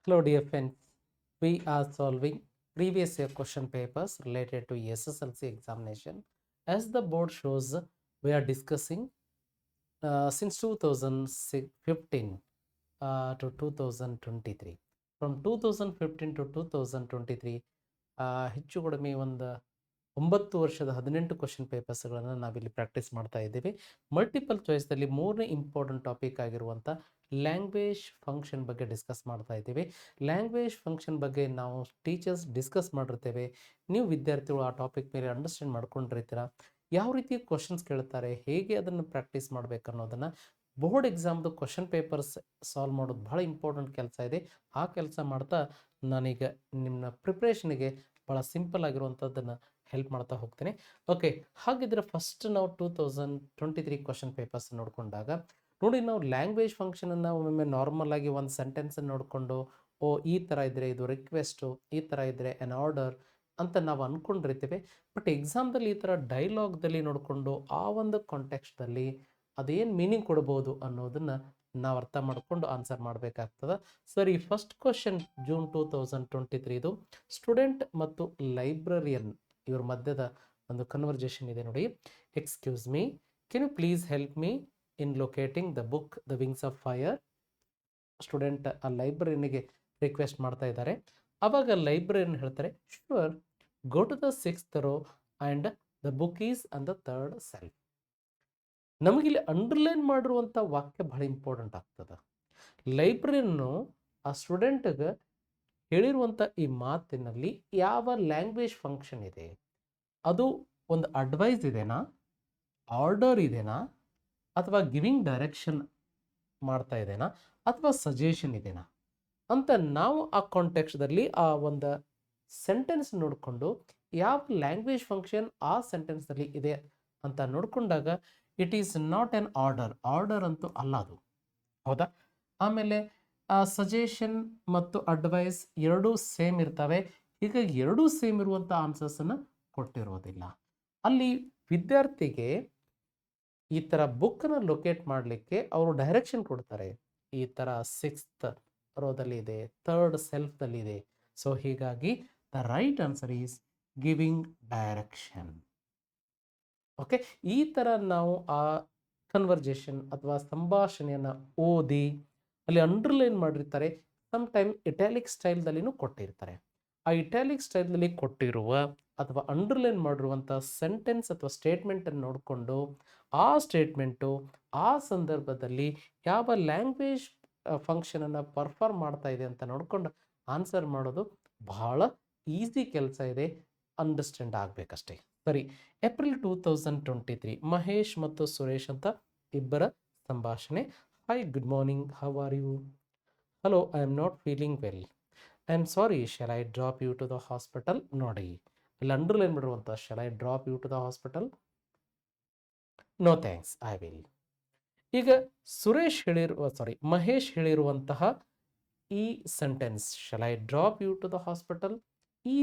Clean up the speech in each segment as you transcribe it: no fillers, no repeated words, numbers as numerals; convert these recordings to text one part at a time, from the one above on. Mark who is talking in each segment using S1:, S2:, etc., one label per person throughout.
S1: Hello dear friends, we are solving previous year question papers related to SSLC examination. As the board shows, we are discussing since 2015 to 2023. From 2015 to 2023 ಹೆಚ್ಚು ಕಡಿಮೆ ಒಂದು 9 ವರ್ಷದ 18 question ಪೇಪರ್ಸ್ಗಳನ್ನು ನಾವಿಲ್ಲಿ practice ಮಾಡ್ತಾ ಇದ್ದೀವಿ. Multiple ಚಾಯ್ಸ್ದಲ್ಲಿ ಮೂರನೇ important topic ಆಗಿರುವಂಥ language function ಬಗ್ಗೆ ಡಿಸ್ಕಸ್ ಮಾಡ್ತಾ ಇದ್ದೀವಿ. ಲ್ಯಾಂಗ್ವೇಜ್ ಫಂಕ್ಷನ್ ಬಗ್ಗೆ ನಾವು ಟೀಚರ್ಸ್ ಡಿಸ್ಕಸ್ ಮಾಡಿರ್ತೇವೆ. ನೀವು ವಿದ್ಯಾರ್ಥಿಗಳು ಆ ಟಾಪಿಕ್ ಮೇಲೆ ಅಂಡರ್ಸ್ಟ್ಯಾಂಡ್ ಮಾಡ್ಕೊಂಡಿರ್ತೀರ. ಯಾವ ರೀತಿ ಕ್ವಶನ್ಸ್ ಕೇಳ್ತಾರೆ, ಹೇಗೆ ಅದನ್ನು ಪ್ರಾಕ್ಟೀಸ್ ಮಾಡಬೇಕು ಅನ್ನೋದನ್ನು ಬೋರ್ಡ್ ಎಕ್ಸಾಮ್ದು ಕ್ವಶನ್ ಪೇಪರ್ಸ್ ಸಾಲ್ವ್ ಮಾಡೋದು ಭಾಳ ಇಂಪಾರ್ಟೆಂಟ್ ಕೆಲಸ ಇದೆ. ಆ ಕೆಲಸ ಮಾಡ್ತಾ ನಾನೀಗ ನಿಮ್ಮ ಪ್ರಿಪ್ರೇಷನ್ಗೆ ಭಾಳ ಸಿಂಪಲ್ ಆಗಿರುವಂಥದ್ದನ್ನು ಹೆಲ್ಪ್ ಮಾಡ್ತಾ ಹೋಗ್ತೀನಿ. ಓಕೆ, ಹಾಗಿದ್ರೆ ಫಸ್ಟ್ ನಾವು 2023 ಕ್ವಶನ್ ಪೇಪರ್ಸ್ ನೋಡಿಕೊಂಡಾಗ ನೋಡಿ, ನಾವು ಲ್ಯಾಂಗ್ವೇಜ್ ಫಂಕ್ಷನನ್ನು ಒಮ್ಮೊಮ್ಮೆ ನಾರ್ಮಲ್ ಆಗಿ ಒಂದು ಸೆಂಟೆನ್ಸನ್ನು ನೋಡಿಕೊಂಡು ಈ ಥರ ಇದ್ದರೆ ಇದು ರಿಕ್ವೆಸ್ಟು, ಈ ಥರ ಇದ್ದರೆ ಎನ್ ಆರ್ಡರ್ ಅಂತ ನಾವು ಅಂದ್ಕೊಂಡಿರ್ತೀವಿ. ಬಟ್ ಎಕ್ಸಾಮ್ದಲ್ಲಿ ಈ ಥರ ಡೈಲಾಗ್ದಲ್ಲಿ ನೋಡಿಕೊಂಡು ಆ ಒಂದು ಕಾಂಟೆಕ್ಸ್ಟಲ್ಲಿ ಅದೇನು ಮೀನಿಂಗ್ ಕೊಡ್ಬೋದು ಅನ್ನೋದನ್ನು ನಾವು ಅರ್ಥ ಮಾಡಿಕೊಂಡು ಆನ್ಸರ್ ಮಾಡಬೇಕಾಗ್ತದೆ. ಸರಿ, ಫಸ್ಟ್ ಕ್ವಶನ್ ಜೂನ್ 2023 ಸ್ಟೂಡೆಂಟ್ ಮತ್ತು ಲೈಬ್ರರಿಯನ್ ಇವ್ರ ಮಧ್ಯದ ಒಂದು ಕನ್ವರ್ಜೇಷನ್ ಇದೆ ನೋಡಿ. Excuse me, can you please help me in locating the book the Wings of Fire. Student ಆ ಲೈಬ್ರರಿನಿಗೆ ರಿಕ್ವೆಸ್ಟ್ ಮಾಡ್ತಾ ಇದ್ದಾರೆ. ಆವಾಗ ಲೈಬ್ರರಿಯನ್ ಹೇಳ್ತಾರೆ, sure, go to the 6th row and the book is on the 3rd shelf. ನಮಗಿಲ್ಲಿ underline ಮಾಡಿರುವಂಥ ವಾಕ್ಯ ಬಹಳ ಇಂಪಾರ್ಟೆಂಟ್ ಆಗ್ತದೆ. ಲೈಬ್ರರಿಯನ್ನು ಆ ಸ್ಟೂಡೆಂಟ್ಗೆ ಹೇಳಿರುವಂಥ ಈ ಮಾತಿನಲ್ಲಿ ಯಾವ ಲ್ಯಾಂಗ್ವೇಜ್ ಫಂಕ್ಷನ್ ಇದೆ, ಅದು ಒಂದು ಅಡ್ವೈಸ್ ಇದೆನಾ, ಆರ್ಡರ್ ಇದೆನಾ, ಅಥವಾ ಗಿವಿಂಗ್ ಡೈರೆಕ್ಷನ್ ಮಾಡ್ತಾ ಇದೆನಾ, ಅಥವಾ ಸಜೆಷನ್ ಇದೆನಾ ಅಂತ ನಾವು ಆ ಕಾಂಟೆಕ್ಸ್ಟಲ್ಲಿ ಆ ಒಂದು ಸೆಂಟೆನ್ಸ್ ನೋಡಿಕೊಂಡು ಯಾವ ಲ್ಯಾಂಗ್ವೇಜ್ ಫಂಕ್ಷನ್ ಆ ಸೆಂಟೆನ್ಸ್ನಲ್ಲಿ ಇದೆ ಅಂತ ನೋಡಿಕೊಂಡಾಗ it is not an order ಅಂತೂ ಅಲ್ಲ ಅದು, ಹೌದಾ? ಆಮೇಲೆ ಸಜೆಷನ್ ಮತ್ತು ಅಡ್ವೈಸ್ ಎರಡೂ ಸೇಮ್ ಇರ್ತವೆ. ಹೀಗಾಗಿ ಎರಡೂ ಸೇಮ್ ಇರುವಂಥ ಆನ್ಸರ್ಸನ್ನು ಕೊಟ್ಟಿರೋದಿಲ್ಲ. ಅಲ್ಲಿ ವಿದ್ಯಾರ್ಥಿಗೆ ಈ ಥರ ಬುಕ್ಕನ್ನು ಲೊಕೇಟ್ ಮಾಡಲಿಕ್ಕೆ ಅವರು ಡೈರೆಕ್ಷನ್ ಕೊಡ್ತಾರೆ. ಈ ಥರ 6th ರೋದಲ್ಲಿ ಇದೆ, 3rd ಸೆಲ್ಫ್ದಲ್ಲಿ ಇದೆ. ಸೊ ಹೀಗಾಗಿ the right answer is giving direction. Okay, ಈ ಥರ ನಾವು ಆ ಕನ್ವರ್ಜೇಷನ್ ಅಥವಾ ಸಂಭಾಷಣೆಯನ್ನು ಓದಿ ಅಲ್ಲಿ ಅಂಡರ್ಲೈನ್ ಮಾಡಿರ್ತಾರೆ. ಸಮ್ ಟೈಮ್ ಇಟ್ಯಾಲಿಕ್ ಸ್ಟೈಲ್ದಲ್ಲಿನೂ ಕೊಟ್ಟಿರ್ತಾರೆ. ಆ ಇಟ್ಯಾಲಿಕ್ ಸ್ಟೈಲ್ದಲ್ಲಿ ಕೊಟ್ಟಿರುವ ಅಥವಾ ಅಂಡರ್ಲೈನ್ ಮಾಡಿರುವಂಥ ಸೆಂಟೆನ್ಸ್ ಅಥವಾ ಸ್ಟೇಟ್ಮೆಂಟನ್ನು ನೋಡಿಕೊಂಡು ಆ ಸ್ಟೇಟ್ಮೆಂಟು ಆ ಸಂದರ್ಭದಲ್ಲಿ ಯಾವ ಲ್ಯಾಂಗ್ವೇಜ್ ಫಂಕ್ಷನನ್ನು ಪರ್ಫಾರ್ಮ್ ಮಾಡ್ತಾ ಇದೆ ಅಂತ ನೋಡಿಕೊಂಡು ಆನ್ಸರ್ ಮಾಡೋದು ಬಹಳ ಈಸಿ ಕೆಲಸ ಇದೆ, ಅಂಡರ್ಸ್ಟ್ಯಾಂಡ್ ಆಗಬೇಕಷ್ಟೇ. ಸರಿ, ಏಪ್ರಿಲ್ 2023 ಮಹೇಶ್ ಮತ್ತು ಸುರೇಶ್ ಅಂತ ಇಬ್ಬರ ಸಂಭಾಷಣೆ. Hi, good morning, how are you? Hello, I am not feeling well, I am sorry, shall I drop you to the hospital? ನೋಡಿ, ಇಲ್ಲಿ ಅಂಡರ್ಲೈನ್ ಮಾಡಿರುವಂಥ shall I drop you to the hospital? No thanks, I will. ಈಗ ಮಹೇಶ್ ಹೇಳಿರುವಂತಹ ಈ sentence shall I drop you to the hospital, ಈ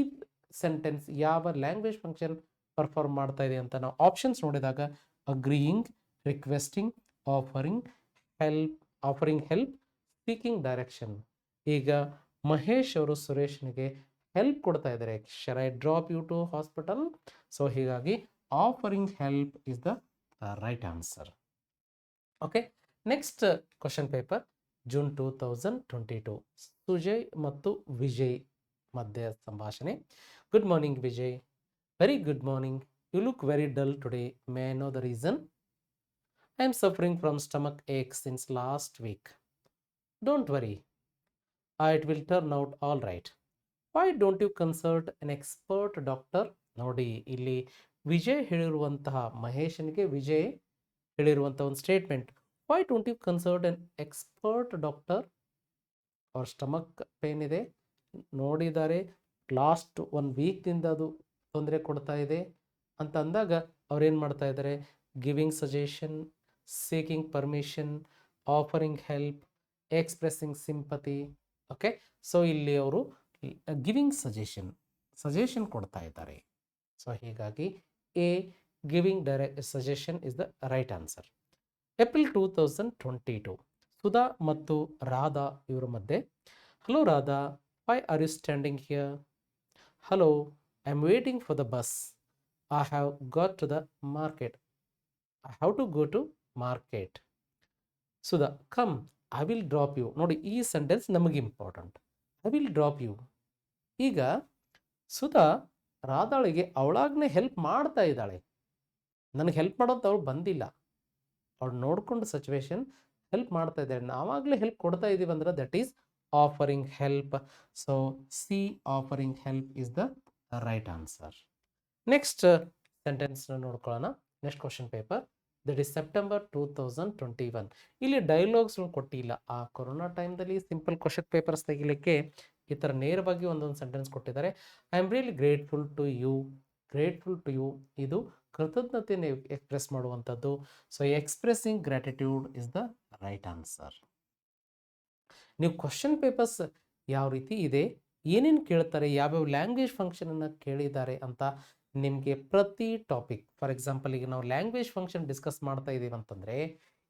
S1: sentence ಯಾವ language function perform ಮಾಡ್ತಾ ಇದೆ ಅಂತ ನಾವು ಆಪ್ಷನ್ಸ್ ನೋಡಿದಾಗ agreeing, requesting, offering help, speaking direction. ಈಗ ಮಹೇಶ್ ಅವರು ಸುರೇಶ್ನಿಗೆ ಹೆಲ್ಪ್ ಕೊಡ್ತಾ ಇದ್ದಾರೆ, shall I drop you to hospital. So ಹೀಗಾಗಿ offering help is the right answer. Okay, next question paper June 2022 Sujay ಮತ್ತು ವಿಜಯ್ ಮಧ್ಯೆ ಸಂಭಾಷಣೆ. Good morning Vijay. Very good morning. You look very dull today. May I know the reason? I am suffering from stomach ache since last week. Don't worry, it will turn out all right. Why don't you consult an expert doctor? ನೋಡಿ, ಇಲ್ಲಿ ವಿಜಯ್ ಹೇಳಿರುವಂತಹ ಮಹೇಶನಿಗೆ ವಿಜಯ್ ಹೇಳಿರುವಂಥ ಒಂದು statement, why don't you consult an expert doctor? ಅವ್ರ stomach pain ಇದೆ, ನೋಡಿದ್ದಾರೆ, last 1 ವೀಕ್ದಿಂದ ಅದು ತೊಂದರೆ ಕೊಡ್ತಾ ಇದೆ ಅಂತ ಅಂದಾಗ ಅವ್ರೇನು ಮಾಡ್ತಾ ಇದ್ದಾರೆ, giving suggestion, seeking permission, offering help, expressing sympathy. Okay, so ಇಲ್ಲಿ ಅವರು ಗಿವಿಂಗ್ ಸಜೆಷನ್ ಕೊಡ್ತಾ ಇದ್ದಾರೆ. ಸೊ ಹೀಗಾಗಿ A, giving suggestion is the right answer. April 2022 Sudha ಮತ್ತು ರಾಧಾ ಇವರ ಮಧ್ಯೆ. Hello Radha, why are you standing here? Hello, I'm waiting for the bus. I have got to the market. I have to go to market. Sudha, come, I will drop you. ನೋಡಿ ಈ sentence ನಮಗೆ important. I will drop you. ಈಗ Sudha ರಾಧಾಳಿಗೆ ಅವಳಾಗ್ನೇ help ಮಾಡ್ತಾ ಇದ್ದಾಳೆ. ನನಗೆ help ಮಾಡೋಂತ ಅವಳು ಬಂದಿಲ್ಲ. ಅವಳು ನೋಡ್ಕೊಂಡು ಸಿಚುವೇಶನ್ ಹೆಲ್ಪ್ ಮಾಡ್ತಾ ಇದ್ದಾಳೆ. ನಾವಾಗಲೇ ಹೆಲ್ಪ್ ಕೊಡ್ತಾ ಇದ್ದೀವಿ ಅಂದ್ರೆ that is offering help. So C offering help is the right answer. Next sentence ನೋಡ್ಕೊಳ್ಳೋಣ. Next question paper that is September 2021. ಇಲ್ಲಿ ಡೈಲಾಗ್ಸ್ಗಳು ಕೊಟ್ಟಿಲ್ಲ. ಆ ಕೊರೋನಾ ಟೈಮ್ದಲ್ಲಿ ಸಿಂಪಲ್ ಕ್ವಶನ್ ಪೇಪರ್ಸ್ ತೆಗಿಲಿಕ್ಕೆ ಈ ಥರ ನೇರವಾಗಿ ಒಂದೊಂದು ಸೆಂಟೆನ್ಸ್ ಕೊಟ್ಟಿದ್ದಾರೆ. I am really grateful to you. Grateful to you ಇದು ಕೃತಜ್ಞತೆಯನ್ನು ಎಕ್ಸ್ಪ್ರೆಸ್ ಮಾಡುವಂಥದ್ದು. So expressing gratitude is the right answer. ನೀವು ಕ್ವಶನ್ ಪೇಪರ್ಸ್ ಯಾವ ರೀತಿ ಇದೆ, ಏನೇನು ಕೇಳ್ತಾರೆ, ಯಾವ್ಯಾವ ಲ್ಯಾಂಗ್ವೇಜ್ ಫಂಕ್ಷನನ್ನು ಕೇಳಿದ್ದಾರೆ ಅಂತ ನಿಮಗೆ ಪ್ರತಿ ಟಾಪಿಕ್, ಫಾರ್ ಎಕ್ಸಾಂಪಲ್ ಈಗ ನಾವು ಲ್ಯಾಂಗ್ವೇಜ್ ಫಂಕ್ಷನ್ ಡಿಸ್ಕಸ್ ಮಾಡ್ತಾ ಇದ್ದೀವಿ ಅಂತಂದರೆ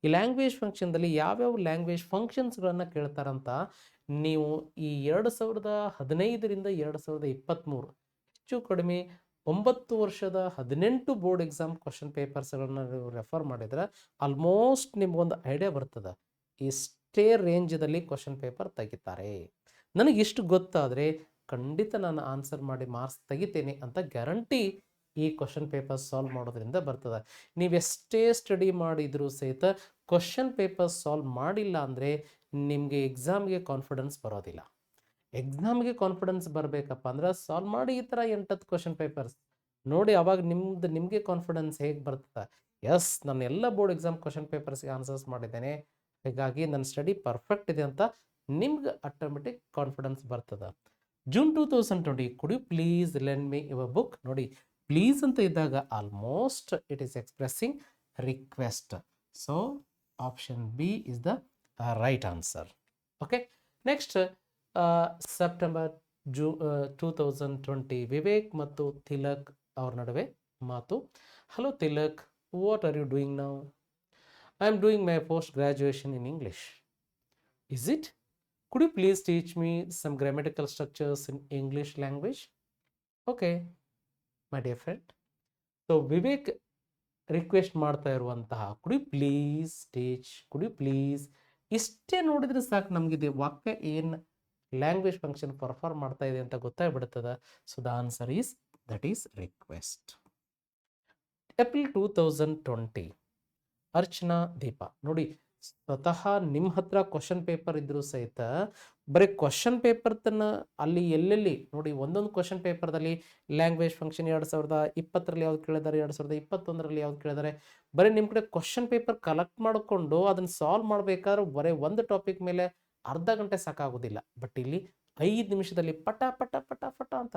S1: ಈ ಲ್ಯಾಂಗ್ವೇಜ್ ಫಂಕ್ಷನ್ದಲ್ಲಿ ಯಾವ್ಯಾವ ಲ್ಯಾಂಗ್ವೇಜ್ ಫಂಕ್ಷನ್ಸ್ಗಳನ್ನು ಕೇಳ್ತಾರಂತ ನೀವು ಈ 2015ರಿಂದ 2023 ಹೆಚ್ಚು ಕಡಿಮೆ 9 ವರ್ಷದ 18 ಬೋರ್ಡ್ ಎಕ್ಸಾಮ್ ಕ್ವಶನ್ ಪೇಪರ್ಸ್ಗಳನ್ನ ನೀವು ರೆಫರ್ ಮಾಡಿದ್ರೆ ಆಲ್ಮೋಸ್ಟ್ ನಿಮ್ಗೊಂದು ಐಡಿಯಾ ಬರ್ತದೆ ಇಷ್ಟೇ ರೇಂಜದಲ್ಲಿ ಕ್ವಶನ್ ಪೇಪರ್ ತೆಗಿತಾರೆ. ನನಗೆ ಇಷ್ಟು ಗೊತ್ತಾದರೆ ಖಂಡಿತ ನಾನು ಆನ್ಸರ್ ಮಾಡಿ ಮಾರ್ಕ್ಸ್ ತೆಗಿತೇನೆ ಅಂತ ಗ್ಯಾರಂಟಿ ಈ ಕ್ವಶನ್ ಪೇಪರ್ ಸಾಲ್ವ್ ಮಾಡೋದ್ರಿಂದ ಬರ್ತದೆ. ನೀವೆಷ್ಟೇ ಸ್ಟಡಿ ಮಾಡಿದರೂ ಸಹಿತ ಕ್ವಶನ್ ಪೇಪರ್ ಸಾಲ್ವ್ ಮಾಡಿಲ್ಲ ಅಂದರೆ ನಿಮಗೆ ಎಕ್ಸಾಮ್ಗೆ ಕಾನ್ಫಿಡೆನ್ಸ್ ಬರೋದಿಲ್ಲ. ಎಕ್ಸಾಮ್ಗೆ ಕಾನ್ಫಿಡೆನ್ಸ್ ಬರಬೇಕಪ್ಪ ಅಂದ್ರೆ ಸಾಲ್ವ್ ಮಾಡಿ ಈ ಥರ 8 ಕ್ವಶನ್ ಪೇಪರ್ಸ್ ನೋಡಿ, ಅವಾಗ ನಿಮಗೆ ಕಾನ್ಫಿಡೆನ್ಸ್ ಹೇಗೆ ಬರ್ತದೆ, ಎಸ್ ನಾನು ಎಲ್ಲ ಬೋರ್ಡ್ ಎಕ್ಸಾಮ್ ಕ್ವಶನ್ ಪೇಪರ್ಸ್ಗೆ ಆನ್ಸರ್ಸ್ ಮಾಡಿದ್ದೇನೆ, ಹೀಗಾಗಿ ನನ್ನ ಸ್ಟಡಿ ಪರ್ಫೆಕ್ಟ್ ಇದೆ ಅಂತ ನಿಮ್ಗೆ ಆಟೋಮೆಟಿಕ್ ಕಾನ್ಫಿಡೆನ್ಸ್ ಬರ್ತದೆ. June 2020 could you please lend me your book. ನೋಡಿ ಪ್ಲೀಸ್ ಅಂತ ಇದ್ದಾಗ almost it is expressing request. So option B is the right answer. Okay, next September 2020 Vivek ಮತ್ತು ತಿಲಕ್ ಅವ್ರ ನಡುವೆ ಮಾತು. Hello Tilak, what are you doing now? I am doing my post graduation in English. Is it? Could you please teach me some grammatical structures in English language? Okay, my dear friend. So Vivek request ಮಾಡ್ತಾ ಇರುವಂತಹ could you please teach, could you please, ಇಷ್ಟೇ ನೋಡಿದ್ರೆ ಸಾಕು ನಮಗಿದೆ ವಾಕ್ಯ ಏನು language function perform ಮಾಡ್ತಾ ಇದೆ ಅಂತ ಗೊತ್ತಾಗ್ಬಿಡ್ತದೆ. So the answer is that is request. April 2020 Archana Deepa. ನೋಡಿ ಸ್ವತಃ ನಿಮ್ಮ ಹತ್ರ ಕ್ವಶನ್ ಪೇಪರ್ ಇದ್ರೂ ಸಹಿತ ಬರೀ ಕ್ವಶನ್ ಪೇಪರ್ ತನ್ನ ಅಲ್ಲಿ ಎಲ್ಲೆಲ್ಲಿ ನೋಡಿ ಒಂದೊಂದು ಕ್ವಶನ್ ಪೇಪರ್ದಲ್ಲಿ ಲ್ಯಾಂಗ್ವೇಜ್ ಫಂಕ್ಷನ್ 2020ರಲ್ಲಿ ಯಾವ್ದು ಕೇಳಿದ್ದಾರೆ, 2021ರಲ್ಲಿ ಯಾವ್ದು ಕೇಳಿದ್ದಾರೆ, ಬರೀ ನಿಮ್ಮ ಕಡೆ ಕ್ವಶನ್ ಪೇಪರ್ ಕಲೆಕ್ಟ್ ಮಾಡಿಕೊಂಡು ಅದನ್ನು ಸಾಲ್ವ್ ಮಾಡಬೇಕಾದ್ರೆ ಬರೀ ಒಂದು ಟಾಪಿಕ್ ಮೇಲೆ ಅರ್ಧ ಗಂಟೆ ಸಾಕಾಗೋದಿಲ್ಲ. ಬಟ್ ಇಲ್ಲಿ 5 ನಿಮಿಷದಲ್ಲಿ ಪಟ ಪಟ ಪಟ ಪಟ ಅಂತ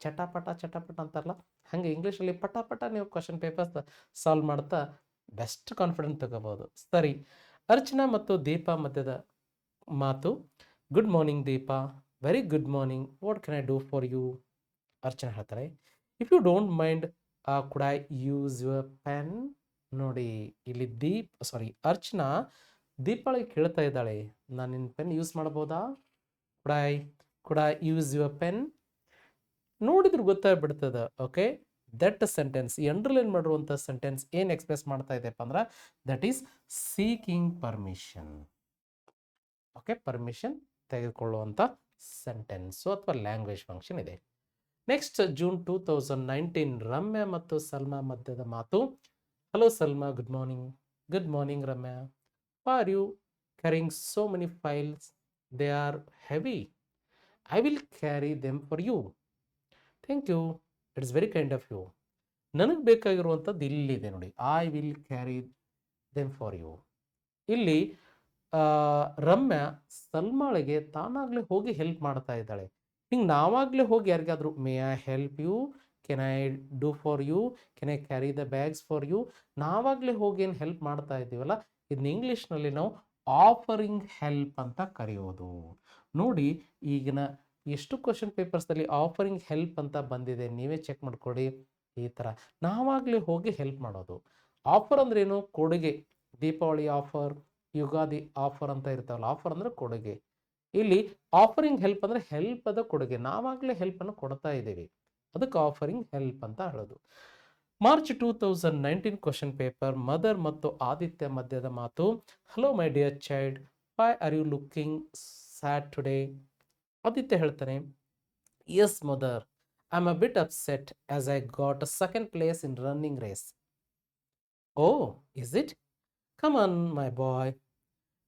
S1: ಚಟಪಟ ಚಟಪಟ ಅಂತಾರಲ್ಲ ಹಾಗೆ ಇಂಗ್ಲೀಷಲ್ಲಿ ಪಟ ಪಟ ನೀವು ಕ್ವಶನ್ ಪೇಪರ್ಸ್ ಸಾಲ್ವ್ ಮಾಡ್ತಾ ಬೆಸ್ಟ್ ಕಾನ್ಫಿಡೆಂಟ್ ತಗೋಬಹುದು. ಸರಿ, ಅರ್ಚನಾ ಮತ್ತು ದೀಪಾ ಮಧ್ಯದ ಮಾತು. Good morning Deepa. Very good morning. What can I do for you? Archana ಹೇಳ್ತಾರೆ, if you don't mind could I use your pen. ನೋಡಿ ಇಲ್ಲಿ ಅರ್ಚನಾ ದೀಪಾಳಿಗೆ ಕೇಳ್ತಾ ಇದ್ದಾಳೆ, ನಾನು ನಿನ್ನ ಪೆನ್ ಯೂಸ್ ಮಾಡ್ಬೋದಾ? Could I use your pen? ನೋಡಿದ್ರೆ ಗೊತ್ತಾಗ್ಬಿಡ್ತದ. ಓಕೆ, ದಟ್ ಸೆಂಟೆನ್ಸ್ ಈ ಅಂಡರ್ಲೈನ್ ಮಾಡಿರುವಂಥ ಸೆಂಟೆನ್ಸ್ ಏನು ಎಕ್ಸ್ಪ್ರೆಸ್ ಮಾಡ್ತಾ ಇದೆಪ್ಪ ಅಂದ್ರೆ that is seeking permission. Okay, permission ತೆಗೆದುಕೊಳ್ಳುವಂಥ ಸೆಂಟೆನ್ಸು ಅಥವಾ ಲ್ಯಾಂಗ್ವೇಜ್ ಫಂಕ್ಷನ್ ಇದೆ. ನೆಕ್ಸ್ಟ್ ಜೂನ್ 2019 ರಮ್ಯಾ ಮತ್ತು ಸಲ್ಮಾ ಮಧ್ಯದ ಮಾತು. Hello Salma, good morning. Good morning Ramya. Why are you carrying so many files? They are heavy. I will carry them for you. Thank you, it's very kind of you. ನನಗೆ ಬೇಕಾಗಿರುವಂಥದ್ದು ಇಲ್ಲಿದೆ ನೋಡಿ, I will carry them for you. ಇಲ್ಲಿ ರಮ್ಯಾ ಸಲ್ಮಾಳಿಗೆ ತಾನಾಗಲೇ ಹೋಗಿ help ಮಾಡ್ತಾ ಇದ್ದಾಳೆ. ಹಿಂಗೆ ನಾವಾಗಲೇ ಹೋಗಿ ಯಾರಿಗಾದರೂ may I help you, can I do for you, can I carry the bags for you, ನಾವಾಗಲೇ ಹೋಗಿ ಏನು ಹೆಲ್ಪ್ ಮಾಡ್ತಾ ಇದ್ದೀವಲ್ಲ ಇದನ್ನ ಇಂಗ್ಲೀಷ್ನಲ್ಲಿ ನಾವು ಆಫರಿಂಗ್ ಹೆಲ್ಪ್ ಅಂತ ಕರೆಯೋದು. ನೋಡಿ ಈಗಿನ ಎಷ್ಟು ಕ್ವಶನ್ ಪೇಪರ್ಸ್ದಲ್ಲಿ ಆಫರಿಂಗ್ ಹೆಲ್ಪ್ ಅಂತ ಬಂದಿದೆ, ನೀವೇ ಚೆಕ್ ಮಾಡ್ಕೊಳ್ಳಿ. ಈ ಥರ ನಾವಾಗಲೇ ಹೋಗಿ ಹೆಲ್ಪ್ ಮಾಡೋದು. ಆಫರ್ ಅಂದ್ರೇನು? ಕೊಡುಗೆ. ದೀಪಾವಳಿ ಆಫರ್, ಯುಗಾದಿ ಆಫರ್ ಅಂತ ಇರ್ತಾವಲ್ಲ, ಆಫರ್ ಅಂದರೆ ಕೊಡುಗೆ. ಇಲ್ಲಿ ಆಫರಿಂಗ್ ಹೆಲ್ಪ್ ಅಂದರೆ ಹೆಲ್ಪ್ ಅದ ಕೊಡುಗೆ, ನಾವಾಗಲೇ ಹೆಲ್ಪನ್ನು ಕೊಡ್ತಾ ಇದ್ದೀವಿ, ಅದಕ್ಕೆ ಆಫರಿಂಗ್ ಹೆಲ್ಪ್ ಅಂತ ಹೇಳೋದು. ಮಾರ್ಚ್ 2019 ಕ್ವಶನ್ ಪೇಪರ್, ಮದರ್ ಮತ್ತು ಆದಿತ್ಯ ಮಧ್ಯದ ಮಾತು. Hello my dear child, why are you looking sad today? Aditya ಹೇಳ್ತಾನೆ, yes mother, I am a bit upset as I got a second place in running race. Oh, is it? Come on my boy,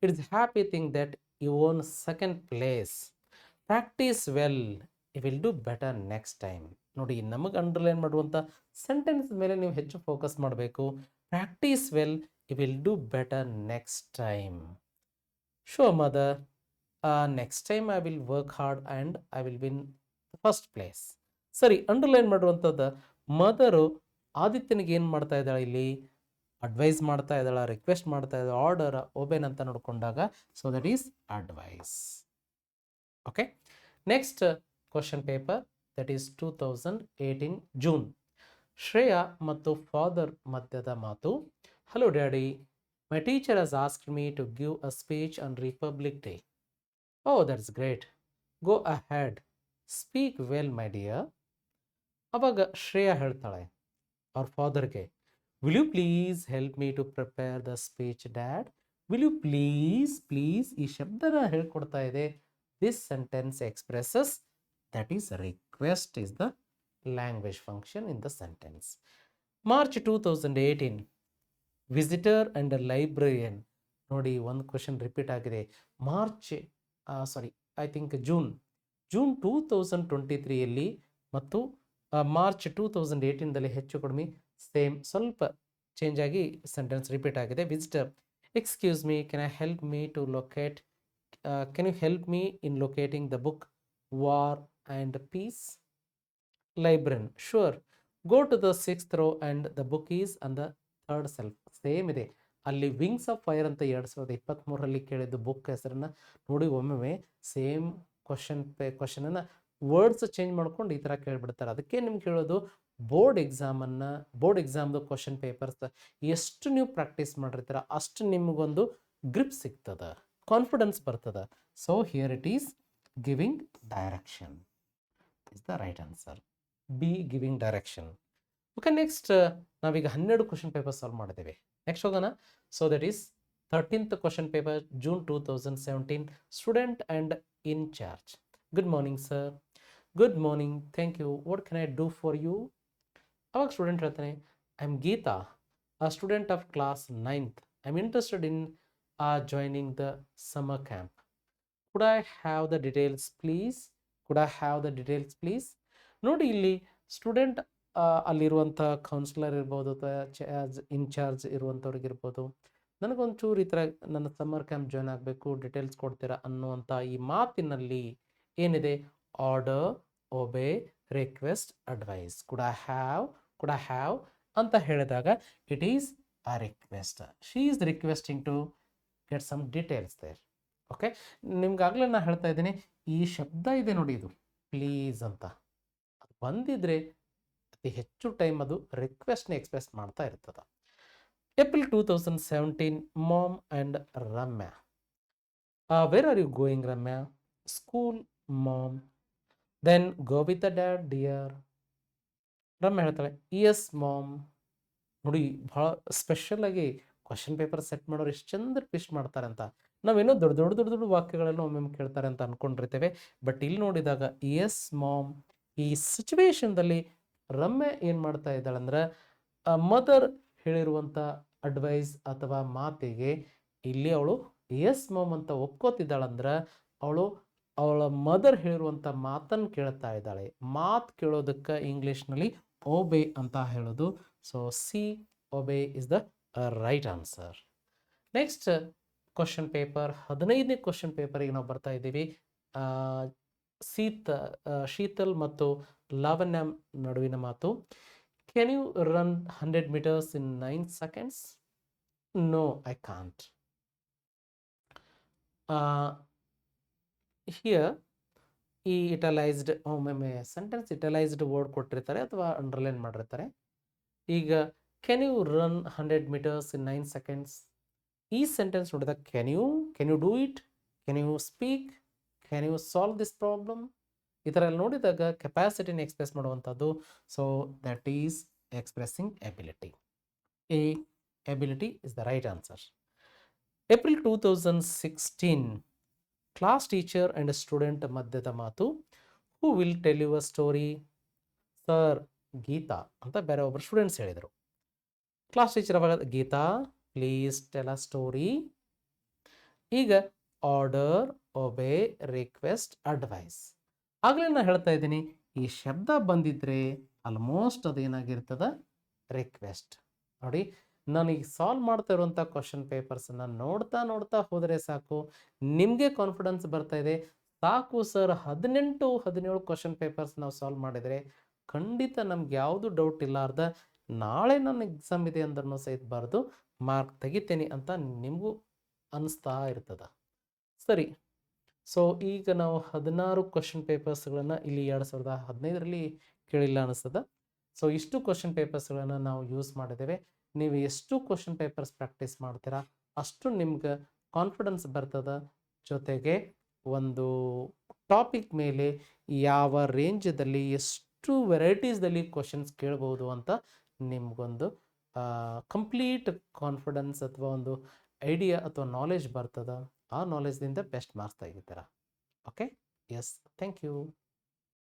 S1: it's happy thing that you own second place. Practise well, you will do better next time. ನೋಡಿ, ನಮಗೆ underline ಮಾಡುವಂಥ sentence ಮೇಲೆ ನೀವು ಹೆಚ್ಚು focus ಮಾಡಬೇಕು. Practice well, you will do better next time. Sure mother, next time I will work hard and I will win first place. ಸರಿ, underline ಮಾಡುವಂಥದ್ದು mother ಆದಿತ್ಯನಿಗೆ ಏನು ಮಾಡ್ತಾ ಇದ್ದಾಳೆ ಇಲ್ಲಿ? ಅಡ್ವೈಸ್ ಮಾಡ್ತಾ ಇದ್ದಾಳ, ರಿಕ್ವೆಸ್ಟ್ ಮಾಡ್ತಾ ಇದ್ದಾಳೆ, ಆರ್ಡರ್ ಓಬೇನ್ ಅಂತ ನೋಡಿಕೊಂಡಾಗ, so that is advice. Okay, next question paper, that is 2018 June. Shreya ಮತ್ತು ಫಾದರ್ ಮಧ್ಯದ ಮಾತು. Hello daddy, my teacher has asked me to give a speech on Republic Day. Oh, that's great, go ahead, speak well my dear. ಅವಾಗ ಶ್ರೇಯಾ ಹೇಳ್ತಾಳೆ ಅವ್ರ ಫಾದರ್ಗೆ, will you please help me to prepare the speech dad? Will you please, please ಈ ಶಬ್ದನ ಹೇಳ್ಕೊಡ್ತಾ ಇದೆ. This sentence expresses, that is request is the language function in the sentence. March 2018, visitor and librarian. ನೋಡಿ, ಒಂದು question repeat ಆಗಿದೆ. I think June 2023ಯಲ್ಲಿ ಮತ್ತು March 2018ದಲ್ಲಿ ಹೆಚ್ಚು ಕಡಿಮೆ ಸೇಮ್, ಸ್ವಲ್ಪ ಚೇಂಜ್ ಆಗಿ ಸೆಂಟೆನ್ಸ್ ರಿಪೀಟ್ ಆಗಿದೆ. Visitor, excuse me, can you help me in locating the book War and Peace? Librarian, sure, go to the 6th row and the book is on the 3rd shelf. Same ಇದೆ ಅಲ್ಲಿ. Wings of fire ಅಂತ 2023ರಲ್ಲಿ ಕೇಳಿದ್ದು book ಹೆಸರನ್ನ ನೋಡಿ, ಒಮ್ಮೆ same ಕ್ವಶನನ್ನು words change ಮಾಡ್ಕೊಂಡು ಈ ಥರ ಕೇಳಿಬಿಡ್ತಾರೆ. ಅದಕ್ಕೆ ನಿಮ್ಗೆ ಹೇಳೋದು, ಬೋರ್ಡ್ ಎಕ್ಸಾಮ್ದು ಕ್ವಶನ್ ಪೇಪರ್ಸ್ ಎಷ್ಟು ನೀವು ಪ್ರಾಕ್ಟೀಸ್ ಮಾಡಿರ್ತೀರ ಅಷ್ಟು ನಿಮಗೊಂದು ಗ್ರಿಪ್ ಸಿಗ್ತದೆ, ಕಾನ್ಫಿಡೆನ್ಸ್ ಬರ್ತದೆ. So here it is giving direction is the right answer. B, giving direction. Okay, next ನಾವೀಗ 12 ಕ್ವಶನ್ ಪೇಪರ್ ಸಾಲ್ವ್ ಮಾಡಿದ್ದೇವೆ. ನೆಕ್ಸ್ಟ್ ಹೋಗೋಣ. So that is 13th question paper, June 2017, student and in charge. Good morning sir. Good morning, thank you, what can I do for you? ಅವಾಗ student ಹೇಳ್ತಾನೆ, I am Gita, a student of class 9th. I am interested in joining the summer camp. Could I have the details please? ನೋಡಿ, ಇಲ್ಲಿ student ಅಲ್ಲಿರುವಂಥ counsellor ಇರ್ಬೋದು ಅಥವಾ incharge ಇರುವಂಥವ್ರಿಗಿರ್ಬೋದು, ನನಗೊಂಚೂರು ಈ ಥರ ನನ್ನ ಸಮ್ಮರ್ ಕ್ಯಾಂಪ್ ಜಾಯ್ನ್ ಆಗಬೇಕು, ಡೀಟೇಲ್ಸ್ ಕೊಡ್ತೀರಾ ಅನ್ನುವಂಥ ಈ ಮಾತಿನಲ್ಲಿ ಏನಿದೆ? Order, obey, request, advice. Could I have ಅಂತ ಹೇಳಿದಾಗ it is a request. She is requesting to get some details there. Okay, ನಿಮ್ಗಾಗಲೇ ನಾನು ಹೇಳ್ತಾ ಇದ್ದೀನಿ, ಈ ಶಬ್ದ ಇದೆ ನೋಡಿ, ಇದು ಪ್ಲೀಸ್ ಅಂತ ಅದು ಬಂದಿದ್ರೆ ಅತಿ ಹೆಚ್ಚು ಟೈಮ್ ಅದು ರಿಕ್ವೆಸ್ಟ್ನ ಎಕ್ಸ್ಪ್ರೆಸ್ ಮಾಡ್ತಾ ಇರ್ತದೆ. April 2017, mom and Ramya. Where are you going Ramya? School mom. Then go with the dad dear. Ramya ಹೇಳ್ತಾಳೆ, ಎಸ್ ಮಾಮ್. ನೋಡಿ, ಭಾಳ ಸ್ಪೆಷಲಾಗಿ ಕ್ವಶನ್ ಪೇಪರ್ ಸೆಟ್ ಮಾಡೋರು ಎಷ್ಟು ಚಂದ ಟ್ವಿಸ್ಟ್ ಮಾಡ್ತಾರೆ ಅಂತ. ನಾವೇನೋ ದೊಡ್ಡ ವಾಕ್ಯಗಳೆಲ್ಲ ಒಮ್ಮೊಮ್ಮೆ ಕೇಳ್ತಾರೆ ಅಂತ ಅಂದ್ಕೊಂಡಿರ್ತೇವೆ. ಬಟ್ ಇಲ್ಲಿ ನೋಡಿದಾಗ ಎಸ್ ಮಾಮ್, ಈ ಸಿಚುವೇಶನ್ದಲ್ಲಿ ರಮ್ಯಾ ಏನು ಮಾಡ್ತಾ ಇದ್ದಾಳೆ ಅಂದ್ರೆ, ಮದರ್ ಹೇಳಿರುವಂಥ ಅಡ್ವೈಸ್ ಅಥವಾ ಮಾತಿಗೆ ಇಲ್ಲಿ ಅವಳು ಎಸ್ ಮಾಮ್ ಅಂತ ಒಪ್ಕೋತಿದ್ದಾಳಂದ್ರೆ ಅವಳ ಮದರ್ ಹೇಳಿರುವಂಥ ಮಾತನ್ನು ಕೇಳ್ತಾ ಇದ್ದಾಳೆ. ಮಾತು ಕೇಳೋದಕ್ಕೆ ಇಂಗ್ಲೀಷ್ನಲ್ಲಿ ಒಬೆ ಅಂತ ಹೇಳೋದು. So C, obey is the right answer. Next question paper, 15ನೇ ಕ್ವಶನ್ ಪೇಪರಿಗೆ ನಾವು ಬರ್ತಾ ಇದ್ದೀವಿ. ಶೀತಲ್ ಮತ್ತು ಲಾವಣ್ಯ ನಡುವಿನ ಮಾತು. Can you run 100 meters in 9 seconds? No, I can't. Here ಈ ಇಟಲೈಸ್ಡ್, ಒಮ್ಮೊಮ್ಮೆ ಸೆಂಟೆನ್ಸ್ ಇಟಲೈಸ್ಡ್ ವರ್ಡ್ ಕೊಟ್ಟಿರ್ತಾರೆ ಅಥವಾ ಅಂಡರ್ಲೈನ್ ಮಾಡಿರ್ತಾರೆ. ಈಗ can you run 100 meters in 9 seconds? ಈ ಸೆಂಟೆನ್ಸ್ ನೋಡಿದಾಗ can you do it, can you speak, can you solve this problem? ಈ ಥರ ಎಲ್ಲ ನೋಡಿದಾಗ ಕೆಪಾಸಿಟಿನ ಎಕ್ಸ್ಪ್ರೆಸ್ ಮಾಡುವಂಥದ್ದು. So that is expressing ability. A, ability is the right answer. April 2016 class teacher and student ಮಧ್ಯದ ಮಾತು. Who will tell you a story? Sir Gita ಅಂತ ಬೇರೆ ಒಬ್ಬರು ಸ್ಟೂಡೆಂಟ್ಸ್ ಹೇಳಿದರು. ಕ್ಲಾಸ್ ಟೀಚರ್ ಅವಾಗ Geetha please tell a story. ಈಗ order, obey, request, advice. ಆಗಲೇ ನಾನು ಹೇಳ್ತಾ ಇದ್ದೀನಿ, ಈ ಶಬ್ದ ಬಂದಿದ್ರೆ ಆಲ್ಮೋಸ್ಟ್ ಅದೇನಾಗಿರ್ತದ ರಿಕ್ವೆಸ್ಟ್. ನೋಡಿ, ನಾನು ಈಗ ಸಾಲ್ವ್ ಮಾಡ್ತಾ ಇರುವಂಥ ಕ್ವಶನ್ ಪೇಪರ್ಸನ್ನು ನೋಡ್ತಾ ನೋಡ್ತಾ ಹೋದರೆ ಸಾಕು, ನಿಮಗೆ ಕಾನ್ಫಿಡೆನ್ಸ್ ಬರ್ತಾ ಇದೆ. ಸಾಕು ಸರ್, 18-17 ಕ್ವಶನ್ ಪೇಪರ್ಸ್ ನಾವು ಸಾಲ್ವ್ ಮಾಡಿದರೆ ಖಂಡಿತ ನಮ್ಗೆ ಯಾವುದು ಡೌಟ್ ಇಲ್ಲಾರ್ದ ನಾಳೆ ನನ್ನ ಎಕ್ಸಾಮ್ ಇದೆ ಅಂದ್ರೂ ಸಹಿತ ಬರೆದು ಮಾರ್ಕ್ ತೆಗಿತೇನೆ ಅಂತ ನಿಮಗೂ ಅನಿಸ್ತಾ ಇರ್ತದ. ಸರಿ, ಸೊ ಈಗ ನಾವು 16 ಕ್ವಶನ್ ಪೇಪರ್ಸ್ಗಳನ್ನು ಇಲ್ಲಿ 2015ರಲ್ಲಿ ಕೇಳಿಲ್ಲ ಅನಿಸ್ತದ. ಸೊ ಇಷ್ಟು ಕ್ವಶನ್ ಪೇಪರ್ಸ್ಗಳನ್ನು ನಾವು ಯೂಸ್ ಮಾಡಿದ್ದೇವೆ. ನೀವು ಎಷ್ಟು ಕ್ವಶನ್ ಪೇಪರ್ಸ್ ಪ್ರಾಕ್ಟೀಸ್ ಮಾಡ್ತೀರಾ ಅಷ್ಟು ನಿಮ್ಗೆ ಕಾನ್ಫಿಡೆನ್ಸ್ ಬರ್ತದ. ಜೊತೆಗೆ ಒಂದು ಟಾಪಿಕ್ ಮೇಲೆ ಯಾವ ರೇಂಜದಲ್ಲಿ ಎಷ್ಟು ವೆರೈಟೀಸ್ದಲ್ಲಿ ಕ್ವಶನ್ಸ್ ಕೇಳ್ಬೋದು ಅಂತ ನಿಮಗೊಂದು ಕಂಪ್ಲೀಟ್ ಕಾನ್ಫಿಡೆನ್ಸ್ ಅಥವಾ ಒಂದು ಐಡಿಯಾ ಅಥವಾ ನಾಲೆಜ್ ಬರ್ತದ. ಆ ನಾಲೆಜ್ದಿಂದ ಬೆಸ್ಟ್ ಮಾರ್ಕ್ಸ್ ತೆಗಿತೀರಾ. Okay, yes, thank you.